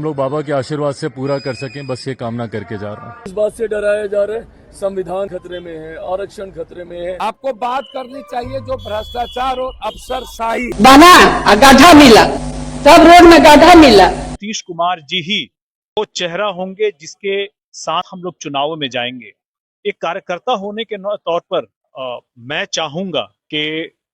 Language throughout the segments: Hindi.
हम लोग बाबा के आशीर्वाद से पूरा कर सकें, बस ये कामना करके जा रहा हूँ। इस बात से डराया जा रहा है, संविधान खतरे में है, आरक्षण खतरे में है। आपको बात करनी चाहिए जो भ्रष्टाचार और अफसरशाही बना गाढ़ा मिला, सब रोड में गाढ़ा मिला। नीतीश कुमार जी ही वो चेहरा होंगे जिसके साथ हम लोग चुनाव में जाएंगे। एक कार्यकर्ता होने के तौर पर मैं चाहूंगा कि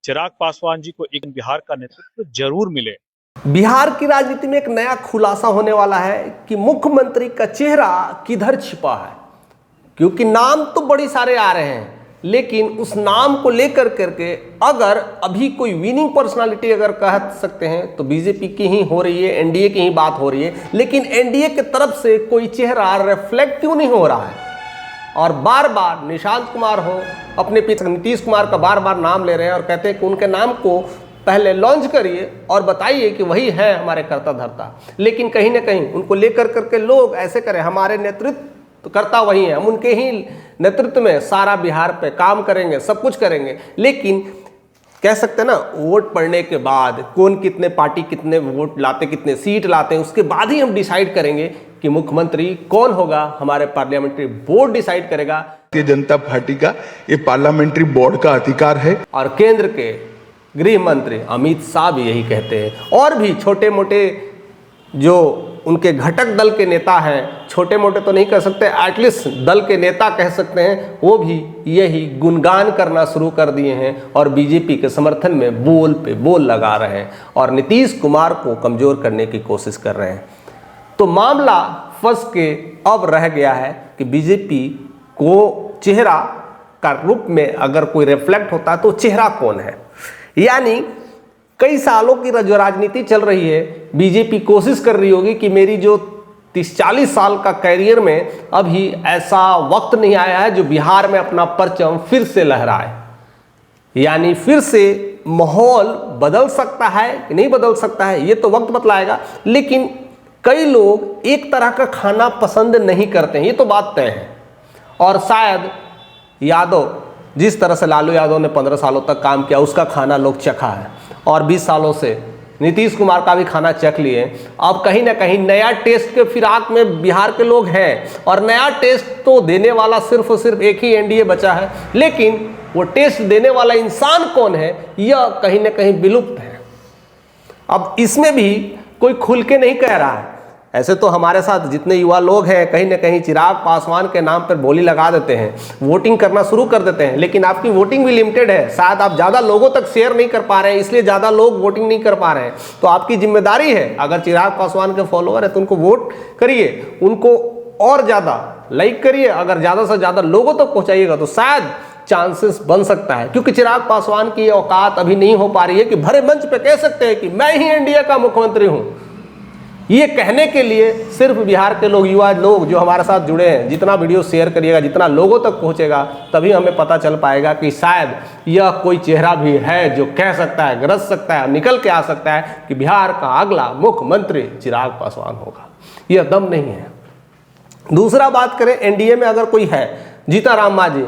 चिराग पासवान जी को एक बिहार का नेतृत्व जरूर मिले। बिहार की राजनीति में एक नया खुलासा होने वाला है कि मुख्यमंत्री का चेहरा किधर छिपा है, क्योंकि नाम तो बड़ी सारे आ रहे हैं, लेकिन उस नाम को लेकर करके अगर अभी कोई विनिंग पर्सनालिटी अगर कह सकते हैं तो बीजेपी की ही हो रही है, एनडीए की ही बात हो रही है। लेकिन एनडीए की तरफ से कोई चेहरा रिफ्लेक्ट क्यों नहीं हो रहा है? और बार बार निशांत कुमार हो अपने पीछे नीतीश कुमार का बार बार नाम ले रहे हैं और कहते हैं कि उनके नाम को पहले लॉन्च करिए और बताइए कि वही है हमारे कर्ता धर्ता। लेकिन कहीं ना कहीं उनको लेकर करके लोग ऐसे करें, हमारे नेतृत्व करता वही है, हम उनके ही नेतृत्व में सारा बिहार पे काम करेंगे, सब कुछ करेंगे। लेकिन कह सकते हैं ना, वोट पड़ने के बाद कौन कितने पार्टी कितने वोट लाते, कितने सीट लाते हैं, उसके बाद ही हम डिसाइड करेंगे कि मुख्यमंत्री कौन होगा। हमारे पार्लियामेंट्री बोर्ड डिसाइड करेगा। भारतीय जनता पार्टी का ये पार्लियामेंट्री बोर्ड का अधिकार है। और केंद्र के गृह मंत्री अमित शाह भी यही कहते हैं, और भी छोटे मोटे जो उनके घटक दल के नेता हैं, छोटे मोटे तो नहीं कह सकते, एटलीस्ट दल के नेता कह सकते हैं, वो भी यही गुणगान करना शुरू कर दिए हैं और बीजेपी के समर्थन में बोल पे बोल लगा रहे हैं और नीतीश कुमार को कमज़ोर करने की कोशिश कर रहे हैं। तो मामला फंस के अब रह गया है कि बीजेपी को चेहरा का रूप में अगर कोई रिफ्लेक्ट होता है तो चेहरा कौन है। यानी कई सालों की जो राजनीति चल रही है, बीजेपी कोशिश कर रही होगी कि मेरी जो 30-40 साल का कैरियर में अभी ऐसा वक्त नहीं आया है जो बिहार में अपना परचम फिर से लहराए। यानी फिर से माहौल बदल सकता है कि नहीं बदल सकता है, ये तो वक्त बतलाएगा। लेकिन कई लोग एक तरह का खाना पसंद नहीं करते हैं, ये तो बात तय है। और शायद यादव, जिस तरह से लालू यादव ने 15 सालों तक काम किया, उसका खाना लोग चखा है और 20 सालों से नीतीश कुमार का भी खाना चख लिए। अब कहीं ना कहीं नया टेस्ट के फिराक में बिहार के लोग हैं और नया टेस्ट तो देने वाला सिर्फ और सिर्फ एक ही एनडीए बचा है। लेकिन वो टेस्ट देने वाला इंसान कौन है, यह कहीं ना कहीं विलुप्त है। अब इसमें भी कोई खुल के नहीं कह रहा है। ऐसे तो हमारे साथ जितने युवा लोग हैं कहीं ना कहीं चिराग पासवान के नाम पर बोली लगा देते हैं, वोटिंग करना शुरू कर देते हैं। लेकिन आपकी वोटिंग भी लिमिटेड है, शायद आप ज़्यादा लोगों तक शेयर नहीं कर पा रहे हैं, इसलिए ज़्यादा लोग वोटिंग नहीं कर पा रहे हैं। तो आपकी जिम्मेदारी है, अगर चिराग पासवान के फॉलोअर है तो उनको वोट करिए, उनको और ज़्यादा लाइक करिए। अगर ज़्यादा से ज़्यादा लोगों तक पहुँचाइएगा तो शायद चांसेस बन सकता है। क्योंकि चिराग पासवान की औकात अभी नहीं हो पा रही है कि भरे मंच पे कह सकते हैं कि मैं ही इंडिया का मुख्यमंत्री हूँ। ये कहने के लिए सिर्फ बिहार के लोग, युवा लोग जो हमारे साथ जुड़े हैं, जितना वीडियो शेयर करिएगा, जितना लोगों तक पहुंचेगा, तभी हमें पता चल पाएगा कि शायद यह कोई चेहरा भी है जो कह सकता है, गरज सकता है, निकल के आ सकता है कि बिहार का अगला मुख्यमंत्री चिराग पासवान होगा। यह दम नहीं है। दूसरा बात करें, एनडीए में अगर कोई है, जीतन राम मांझी,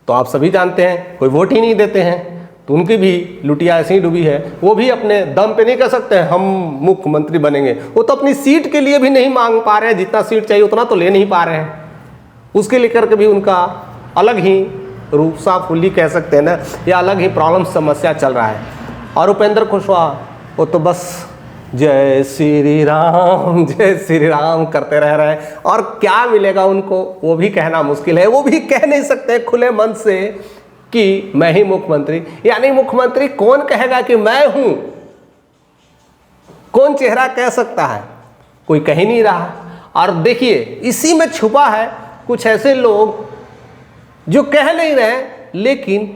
तो आप सभी जानते हैं कोई वोट ही नहीं देते हैं, तो उनकी भी लुटिया ऐसे ही डूबी है। वो भी अपने दम पे नहीं कह सकते हैं हम मुख्यमंत्री बनेंगे। वो तो अपनी सीट के लिए भी नहीं मांग पा रहे हैं, जितना सीट चाहिए उतना तो ले नहीं पा रहे हैं। उसके लेकर के भी उनका अलग ही रूपसा फुल्ली कह सकते हैं ना, या अलग ही प्रॉब्लम समस्या चल रहा है। और उपेंद्र कुशवाहा, वो तो बस जय श्री राम करते रह रहे हैं। और क्या मिलेगा उनको वो भी कहना मुश्किल है। वो भी कह नहीं सकते खुले मन से कि मैं ही मुख्यमंत्री। यानी मुख्यमंत्री कौन कहेगा कि मैं हूं? कौन चेहरा कह सकता है? कोई कह ही नहीं रहा। और देखिए, इसी में छुपा है कुछ ऐसे लोग जो कह नहीं रहे, लेकिन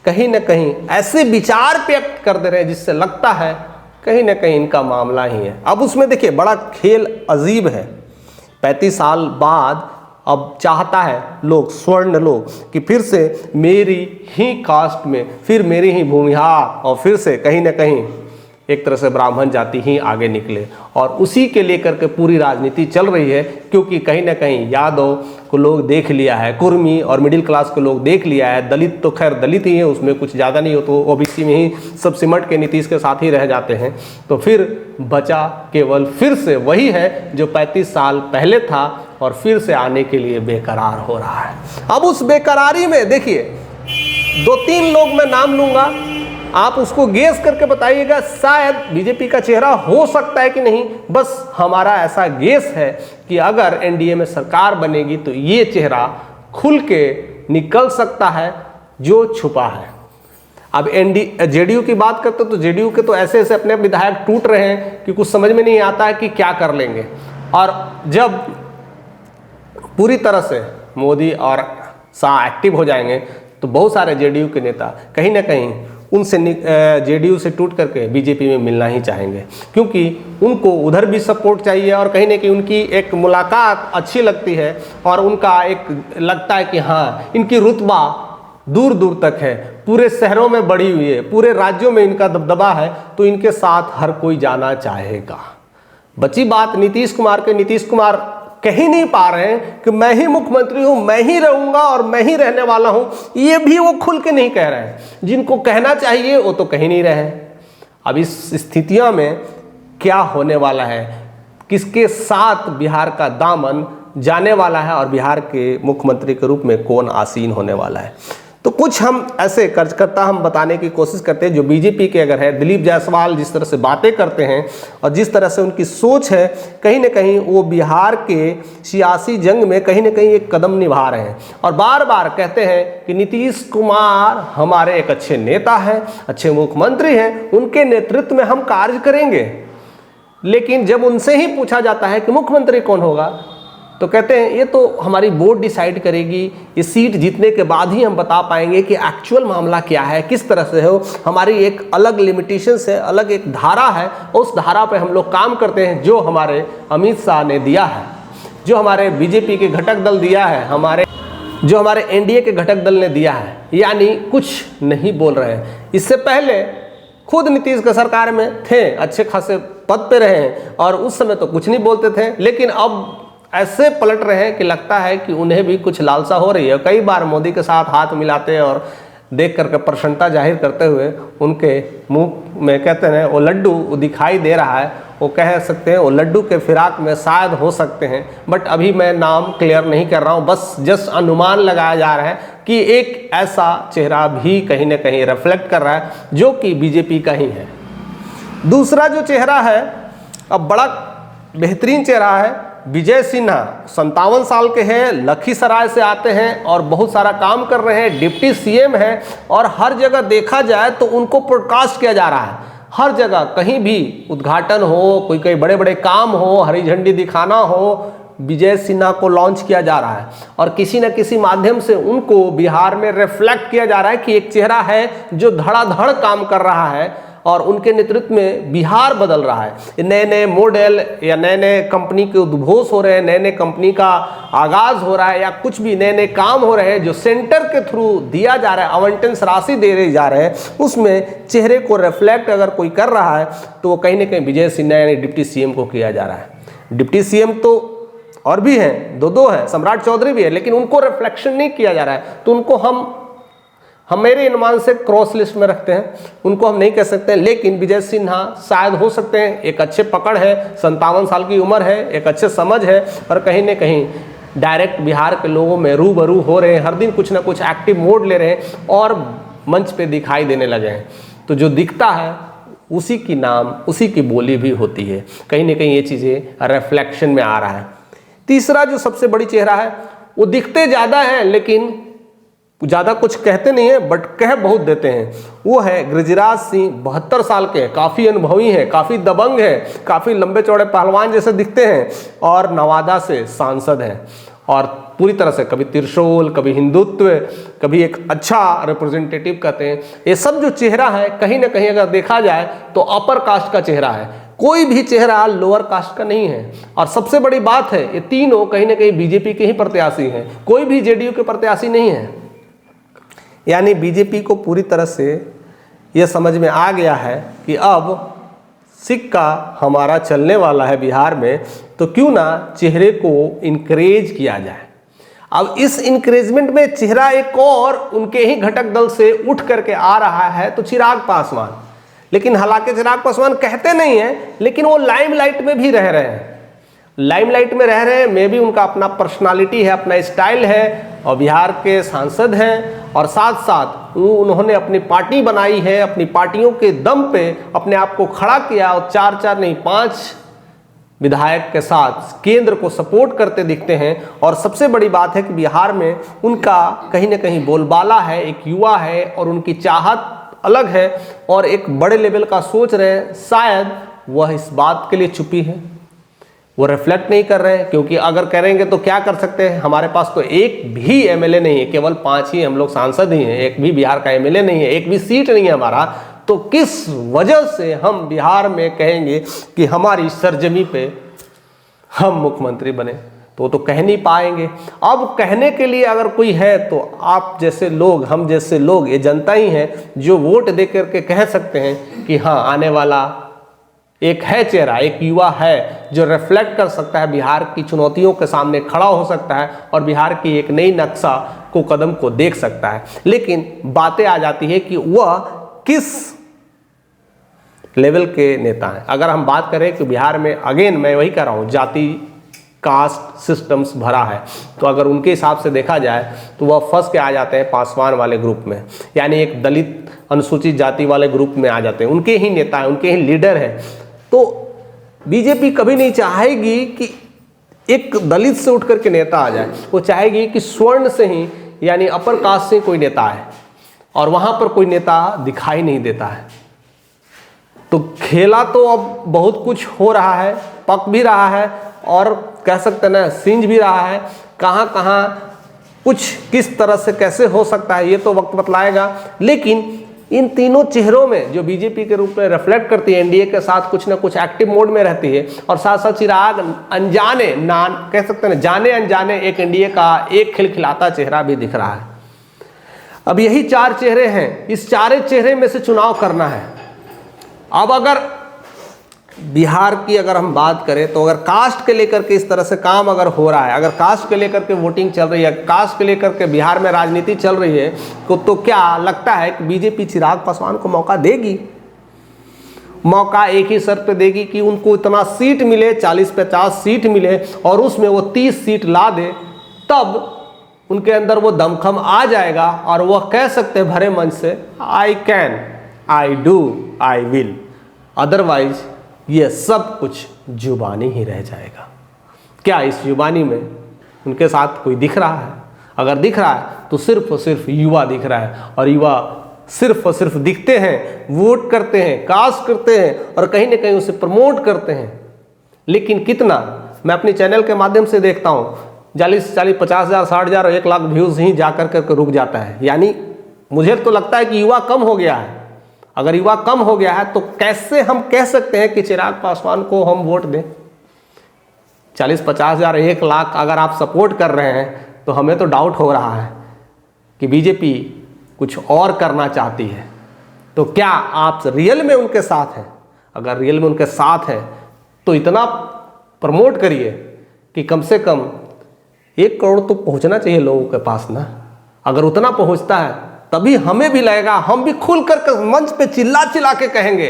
कहीं ना कहीं ऐसे विचार व्यक्त कर दे रहे हैं जिससे लगता है कहीं ना कहीं इनका मामला ही है। अब उसमें देखिए, बड़ा खेल अजीब है। 35 साल बाद अब चाहता है लोग, स्वर्ण लोग, कि फिर से मेरी ही कास्ट में, फिर मेरी ही भूमिहार, और फिर से कहीं ना कहीं एक तरह से ब्राह्मण जाति ही आगे निकले। और उसी के लेकर के पूरी राजनीति चल रही है, क्योंकि कहीं ना कहीं यादव को लोग देख लिया है, कुर्मी और मिडिल क्लास को लोग देख लिया है, दलित तो खैर दलित ही है, उसमें कुछ ज़्यादा नहीं हो, तो ओबीसी में ही सब सिमट के नीतीश के साथ ही रह जाते हैं। तो फिर बचा केवल फिर से वही है जो 35 साल पहले था और फिर से आने के लिए बेकरार हो रहा है। अब उस बेकरारी में देखिए 2-3 लोग मैं नाम लूँगा, आप उसको गेस करके बताइएगा, शायद बीजेपी का चेहरा हो सकता है कि नहीं। बस हमारा ऐसा गेस है कि अगर एनडीए में सरकार बनेगी तो ये चेहरा खुल के निकल सकता है जो छुपा है। अब जेडीयू की बात करते तो जेडीयू के तो ऐसे ऐसे अपने विधायक टूट रहे हैं कि कुछ समझ में नहीं आता है कि क्या कर लेंगे। और जब पूरी तरह से मोदी और शाह एक्टिव हो जाएंगे तो बहुत सारे जेडीयू के नेता कहीं ना कहीं उनसे जेडीयू से टूट करके बीजेपी में मिलना ही चाहेंगे, क्योंकि उनको उधर भी सपोर्ट चाहिए और कहीं ना कहीं उनकी एक मुलाकात अच्छी लगती है और उनका एक लगता है कि हाँ इनकी रुतबा दूर दूर तक है, पूरे शहरों में बढ़ी हुई है, पूरे राज्यों में इनका दबदबा है, तो इनके साथ हर कोई जाना चाहेगा। बची बात नीतीश कुमार के, नीतीश कुमार कह नहीं पा रहे हैं कि मैं ही मुख्यमंत्री हूं, मैं ही रहूंगा और मैं ही रहने वाला हूं, ये भी वो खुल के नहीं कह रहे हैं। जिनको कहना चाहिए वो तो कह नहीं रहे हैं। अब इस स्थितियों में क्या होने वाला है, किसके साथ बिहार का दामन जाने वाला है और बिहार के मुख्यमंत्री के रूप में कौन आसीन होने वाला है, तो कुछ हम ऐसे कर्जकर्ता हम बताने की कोशिश करते हैं जो बीजेपी के अगर है। दिलीप जायसवाल जिस तरह से बातें करते हैं और जिस तरह से उनकी सोच है, कहीं ना कहीं वो बिहार के सियासी जंग में कहीं ना कहीं एक कदम निभा रहे हैं और बार बार कहते हैं कि नीतीश कुमार हमारे एक अच्छे नेता हैं, अच्छे मुख्यमंत्री हैं, उनके नेतृत्व में हम कार्य करेंगे। लेकिन जब उनसे ही पूछा जाता है कि मुख्यमंत्री कौन होगा तो कहते हैं ये तो हमारी बोर्ड डिसाइड करेगी, ये सीट जीतने के बाद ही हम बता पाएंगे कि एक्चुअल मामला क्या है, किस तरह से हो। हमारी एक अलग लिमिटेशंस है, अलग एक धारा है, उस धारा पे हम लोग काम करते हैं जो हमारे अमित शाह ने दिया है, जो हमारे बीजेपी के घटक दल दिया है, जो हमारे एनडीए के घटक दल ने दिया है। यानी कुछ नहीं बोल रहे हैं। इससे पहले खुद नीतीश के सरकार में थे, अच्छे खासे पद पे रहे हैं और उस समय तो कुछ नहीं बोलते थे, लेकिन अब ऐसे पलट रहे हैं कि लगता है कि उन्हें भी कुछ लालसा हो रही है। कई बार मोदी के साथ हाथ मिलाते हैं और देख करके प्रसन्नता जाहिर करते हुए उनके मुंह में कहते हैं वो लड्डू दिखाई दे रहा है। वो कह सकते हैं वो लड्डू के फिराक में शायद हो सकते हैं, बट अभी मैं नाम क्लियर नहीं कर रहा हूँ, बस जस्ट अनुमान लगाया जा रहा है कि एक ऐसा चेहरा भी कहीं ना कहीं रिफ्लेक्ट कर रहा है जो कि बीजेपी का ही है। दूसरा जो चेहरा है, अब बड़ा बेहतरीन चेहरा है, विजय सिन्हा 57 साल के हैं, लखीसराय से आते हैं और बहुत सारा काम कर रहे हैं, डिप्टी सीएम हैं और हर जगह देखा जाए तो उनको ब्रॉडकास्ट किया जा रहा है। हर जगह कहीं भी उद्घाटन हो, कोई बड़े बड़े काम हो, हरी झंडी दिखाना हो, विजय सिन्हा को लॉन्च किया जा रहा है और किसी न किसी माध्यम से उनको बिहार में रिफ्लेक्ट किया जा रहा है कि एक चेहरा है जो धड़ाधड़ काम कर रहा है और उनके नेतृत्व में बिहार बदल रहा है। नए नए मॉडल या नए नए कंपनी के उद्घोष हो रहे हैं, नए नए कंपनी का आगाज हो रहा है या कुछ भी नए नए काम हो रहे हैं जो सेंटर के थ्रू दिया जा रहा है, आवंटन राशि दे जा रहे हैं, उसमें चेहरे को रिफ्लेक्ट अगर कोई कर रहा है तो वो कहीं ना कहीं विजय सिन्हा यानी डिप्टी सीएम को किया जा रहा है। डिप्टी सीएम तो और भी हैं, दो हैं, सम्राट चौधरी भी है, लेकिन उनको रिफ्लेक्शन नहीं किया जा रहा है, तो उनको हम मेरे अनुमान से क्रॉस लिस्ट में रखते हैं, उनको हम नहीं कह सकते। लेकिन विजय सिन्हा शायद हो सकते हैं, एक अच्छे पकड़ है, 57 साल की उम्र है, एक अच्छे समझ है और कहीं ना कहीं डायरेक्ट बिहार के लोगों में रूबरू हो रहे हैं, हर दिन कुछ ना कुछ एक्टिव मोड ले रहे हैं और मंच पे दिखाई देने लगे हैं। तो जो दिखता है उसी की नाम, उसी की बोली भी होती है, कहीं ना कहीं ये चीज़ें रिफ्लेक्शन में आ रहा है। तीसरा जो सबसे बड़ी चेहरा है, वो दिखते ज़्यादा हैं लेकिन ज़्यादा कुछ कहते नहीं है, बट कह बहुत देते हैं। वो है गिरिराज सिंह, 72 साल के हैं, काफ़ी अनुभवी हैं, काफ़ी दबंग हैं, काफ़ी लंबे चौड़े पहलवान जैसे दिखते हैं और नवादा से सांसद हैं और पूरी तरह से कभी त्रिशूल, कभी हिंदुत्व, कभी एक अच्छा रिप्रेजेंटेटिव कहते हैं। ये सब जो चेहरा है कहीं ना कहीं अगर देखा जाए तो अपर कास्ट का चेहरा है, कोई भी चेहरा लोअर कास्ट का नहीं है। और सबसे बड़ी बात है ये तीनों कहीं ना कहीं बीजेपी के ही प्रत्याशी हैं, कोई भी जेडीयू के प्रत्याशी नहीं है। यानी बीजेपी को पूरी तरह से यह समझ में आ गया है कि अब सिक्का हमारा चलने वाला है बिहार में, तो क्यों ना चेहरे को इनकरेज किया जाए। अब इस इंक्रेजमेंट में चेहरा एक और उनके ही घटक दल से उठ करके आ रहा है, तो चिराग पासवान। लेकिन हालांकि चिराग पासवान कहते नहीं हैं, लेकिन वो लाइमलाइट में भी रह रहे हैं, लाइमलाइट में रह रहे हैं। मे भी उनका अपना पर्सनालिटी है, अपना स्टाइल है, और बिहार के सांसद हैं, और साथ साथ उन्होंने अपनी पार्टी बनाई है, अपनी पार्टियों के दम पे अपने आप को खड़ा किया, और 4 नहीं 5 विधायक के साथ केंद्र को सपोर्ट करते दिखते हैं। और सबसे बड़ी बात है कि बिहार में उनका कहीं ना कहीं बोलबाला है, एक युवा है, और उनकी चाहत अलग है, और एक बड़े लेवल का सोच रहे हैं। शायद वह इस बात के लिए चुपी है, वो रिफ्लेक्ट नहीं कर रहे हैं, क्योंकि अगर करेंगे तो क्या कर सकते हैं। हमारे पास तो एक भी एमएलए नहीं है, केवल 5 ही हम लोग सांसद ही हैं, एक भी बिहार का एमएलए नहीं है, एक भी सीट नहीं है हमारा। तो किस वजह से हम बिहार में कहेंगे कि हमारी सरजमी पे हम मुख्यमंत्री बने, तो कह नहीं पाएंगे। अब कहने के लिए अगर कोई है तो आप जैसे लोग, हम जैसे लोग, ये जनता ही है जो वोट दे करके कह सकते हैं कि हाँ, आने वाला एक है चेहरा, एक युवा है जो रिफ्लेक्ट कर सकता है, बिहार की चुनौतियों के सामने खड़ा हो सकता है, और बिहार की एक नई नक्शा को कदम को देख सकता है। लेकिन बातें आ जाती है कि वह किस लेवल के नेता हैं। अगर हम बात करें कि बिहार में, अगेन मैं वही कह रहा हूँ, जाति कास्ट सिस्टम्स भरा है, तो अगर उनके हिसाब से देखा जाए तो वह फंस के आ जाते हैं पासवान वाले ग्रुप में, यानी एक दलित अनुसूचित जाति वाले ग्रुप में आ जाते हैं। उनके ही नेता हैं, उनके ही लीडर हैं। तो बीजेपी कभी नहीं चाहेगी कि एक दलित से उठ करके नेता आ जाए, वो चाहेगी कि स्वर्ण से ही, यानी अपर कास्ट से कोई नेता आए, और वहाँ पर कोई नेता दिखाई नहीं देता है। तो खेला तो अब बहुत कुछ हो रहा है, पक भी रहा है, और कह सकते हैं ना सींच भी रहा है। कहाँ कहाँ कुछ किस तरह से कैसे हो सकता है ये तो वक्त बतलाएगा। लेकिन इन तीनों चेहरों में जो बीजेपी के रूप में रिफ्लेक्ट करती है, एनडीए के साथ कुछ ना कुछ एक्टिव मोड में रहती है, और साथ साथ चिराग अनजाने, कह सकते हैं जाने अनजाने एक एनडीए का एक खिलखिलाता चेहरा भी दिख रहा है। अब यही 4 चेहरे हैं, इस 4 चेहरे में से चुनाव करना है। अब अगर बिहार की अगर हम बात करें तो अगर कास्ट के लेकर के इस तरह से काम अगर हो रहा है, अगर कास्ट के लेकर के वोटिंग चल रही है, कास्ट के लेकर के बिहार में राजनीति चल रही है, तो क्या लगता है कि बीजेपी चिराग पासवान को मौका देगी? मौका एक ही शर्त पे देगी कि उनको इतना सीट मिले, 40-50 सीट मिले, और उसमें वो 30 सीट ला दे, तब उनके अंदर वो दमखम आ जाएगा, और वह कह सकते हैं भरे मन से, I can, I do, I will. Otherwise ये सब कुछ जुबानी ही रह जाएगा। क्या इस जुबानी में उनके साथ कोई दिख रहा है? अगर दिख रहा है तो सिर्फ और सिर्फ युवा दिख रहा है, और युवा सिर्फ और सिर्फ दिखते हैं, वोट करते हैं, कास्ट करते हैं, और कहीं ना कहीं उसे प्रमोट करते हैं। लेकिन कितना, मैं अपने चैनल के माध्यम से देखता हूँ 40, 50,000, 60,000 और 1 लाख व्यूज़ ही जा कर रुक जाता है। यानी मुझे तो लगता है कि युवा कम हो गया है। अगर युवा कम हो गया है तो कैसे हम कह सकते हैं कि चिराग पासवान को हम वोट दें? 40-50,000, 1 लाख अगर आप सपोर्ट कर रहे हैं तो हमें तो डाउट हो रहा है कि बीजेपी कुछ और करना चाहती है। तो क्या आप रियल में उनके साथ हैं? अगर रियल में उनके साथ हैं तो इतना प्रमोट करिए कि कम से कम 1 करोड़ तो पहुंचना चाहिए लोगों के पास ना। अगर उतना पहुंचता है तभी हमें भी लगेगा, हम भी खुल कर मंच पे चिल्ला चिल्ला के कहेंगे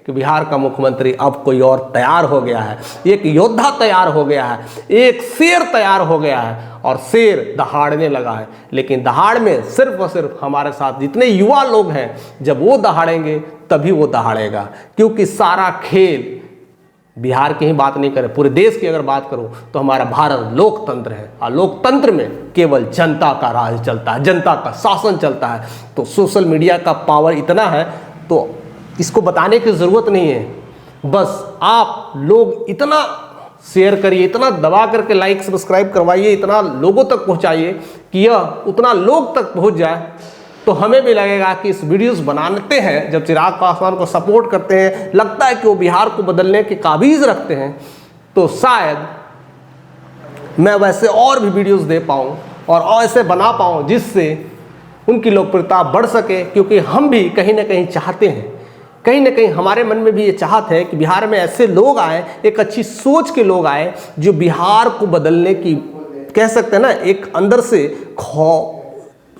कि बिहार का मुख्यमंत्री अब कोई और तैयार हो गया है, एक योद्धा तैयार हो गया है, एक शेर तैयार हो गया है, और शेर दहाड़ने लगा है। लेकिन दहाड़ में सिर्फ और सिर्फ हमारे साथ जितने युवा लोग हैं, जब वो दहाड़ेंगे तभी वो दहाड़ेगा। क्योंकि सारा खेल, बिहार की ही बात नहीं करें, पूरे देश की अगर बात करूं तो हमारा भारत लोकतंत्र है, और लोकतंत्र में केवल जनता का राज चलता है, जनता का शासन चलता है। तो सोशल मीडिया का पावर इतना है तो इसको बताने की ज़रूरत नहीं है। बस आप लोग इतना शेयर करिए, इतना दबा करके लाइक सब्सक्राइब करवाइए, इतना लोगों तक पहुंचाइए कि यह उतना लोग तक पहुंच जाए, तो हमें भी लगेगा कि इस वीडियोस बनाते हैं, जब चिराग पासवान को सपोर्ट करते हैं, लगता है कि वो बिहार को बदलने के काबिज रखते हैं, तो शायद मैं वैसे और भी वीडियोस दे पाऊँ और ऐसे बना पाऊँ जिससे उनकी लोकप्रियता बढ़ सके। क्योंकि हम भी कहीं ना कहीं चाहते हैं, कहीं ना कहीं हमारे मन में भी ये चाहत है कि बिहार में ऐसे लोग आए, एक अच्छी सोच के लोग आए, जो बिहार को बदलने की कह सकते हैं ना, एक अंदर से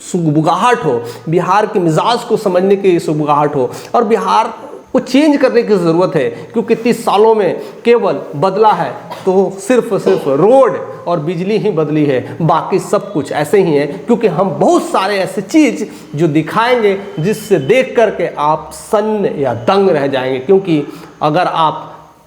सुगबुगाहट हो, बिहार के मिजाज को समझने की सुगबुगाहट हो, और बिहार को चेंज करने की ज़रूरत है। क्योंकि 30 सालों में केवल बदला है तो सिर्फ रोड और बिजली ही बदली है, बाकी सब कुछ ऐसे ही है। क्योंकि हम बहुत सारे ऐसे चीज़ जो दिखाएंगे जिससे देख करके आप सन्न या दंग रह जाएंगे। क्योंकि अगर आप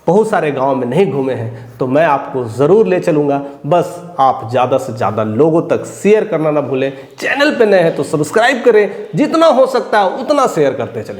बहुत सारे गांव में नहीं घूमे हैं तो मैं आपको ज़रूर ले चलूँगा। बस आप ज़्यादा से ज़्यादा लोगों तक शेयर करना ना भूलें। चैनल पे नए हैं तो सब्सक्राइब करें, जितना हो सकता है उतना शेयर करते चलें।